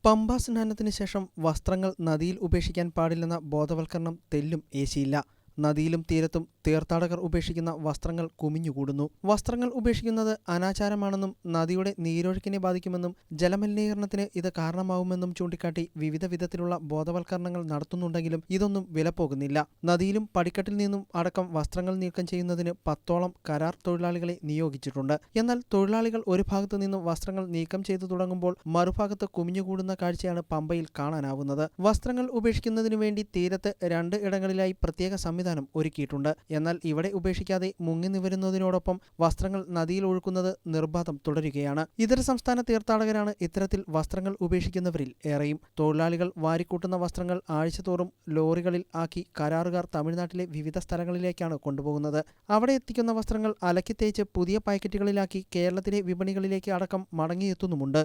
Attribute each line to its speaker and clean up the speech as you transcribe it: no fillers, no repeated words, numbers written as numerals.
Speaker 1: പമ്പാ സ്നാനത്തിന് ശേഷം വസ്ത്രങ്ങൾ നദിയിൽ ഉപേക്ഷിക്കാൻ പാടില്ലെന്ന ബോധവൽക്കരണം തെല്ലും ഏശിയില്ല. നദിയിലും തീരത്തും തീർത്ഥാടകർ ഉപേക്ഷിക്കുന്ന വസ്ത്രങ്ങൾ കുമിഞ്ഞുകൂടുന്നു. വസ്ത്രങ്ങൾ ഉപേക്ഷിക്കുന്നത് അനാചാരമാണെന്നും നദിയുടെ നീരൊഴുക്കിനെ ബാധിക്കുമെന്നും ജലമലിനീകരണത്തിന് ഇത് കാരണമാവുമെന്നും ചൂണ്ടിക്കാട്ടി വിവിധ വിധത്തിലുള്ള ബോധവൽക്കരണങ്ങൾ നടത്തുന്നുണ്ടെങ്കിലും ഇതൊന്നും വിലപ്പോകുന്നില്ല. നദിയിലും പടിക്കെട്ടിൽ നിന്നും അടക്കം വസ്ത്രങ്ങൾ നീക്കം ചെയ്യുന്നതിന് 10ഓളം കരാർ തൊഴിലാളികളെ നിയോഗിച്ചിട്ടുണ്ട്. എന്നാൽ തൊഴിലാളികൾ ഒരു ഭാഗത്തു നിന്നും വസ്ത്രങ്ങൾ നീക്കം ചെയ്തു തുടങ്ങുമ്പോൾ മറുഭാഗത്ത് കുമിഞ്ഞുകൂടുന്ന കാഴ്ചയാണ് പമ്പയിൽ കാണാനാവുന്നത്. വസ്ത്രങ്ങൾ ഉപേക്ഷിക്കുന്നതിനു വേണ്ടി തീരത്ത് 2 ഇടങ്ങളിലായി പ്രത്യേക സംവിധാനം ഒരുക്കിയിട്ടുണ്ട്. എന്നാൽ ഇവിടെ ഉപേക്ഷിക്കാതെ മുങ്ങി നിവരുന്നതിനോടൊപ്പം വസ്ത്രങ്ങൾ നദിയിൽ ഒഴുക്കുന്നത് നിർബാധം തുടരുകയാണ്. ഇതര സംസ്ഥാന തീർത്ഥാടകരാണ് ഇത്തരത്തിൽ വസ്ത്രങ്ങൾ ഉപേക്ഷിക്കുന്നവരിൽ ഏറെയും. തൊഴിലാളികൾ വാരിക്കൂട്ടുന്ന വസ്ത്രങ്ങൾ ആഴ്ചതോറും ലോറികളിൽ ആക്കി കരാറുകാർ തമിഴ്നാട്ടിലെ വിവിധ സ്ഥലങ്ങളിലേക്കാണ് കൊണ്ടുപോകുന്നത്. അവിടെ എത്തിക്കുന്ന വസ്ത്രങ്ങൾ അലക്കി തേച്ച് പുതിയ പാക്കറ്റുകളിലാക്കി കേരളത്തിലെ വിപണികളിലേക്ക് അടക്കം മടങ്ങിയെത്തുന്നുമുണ്ട്.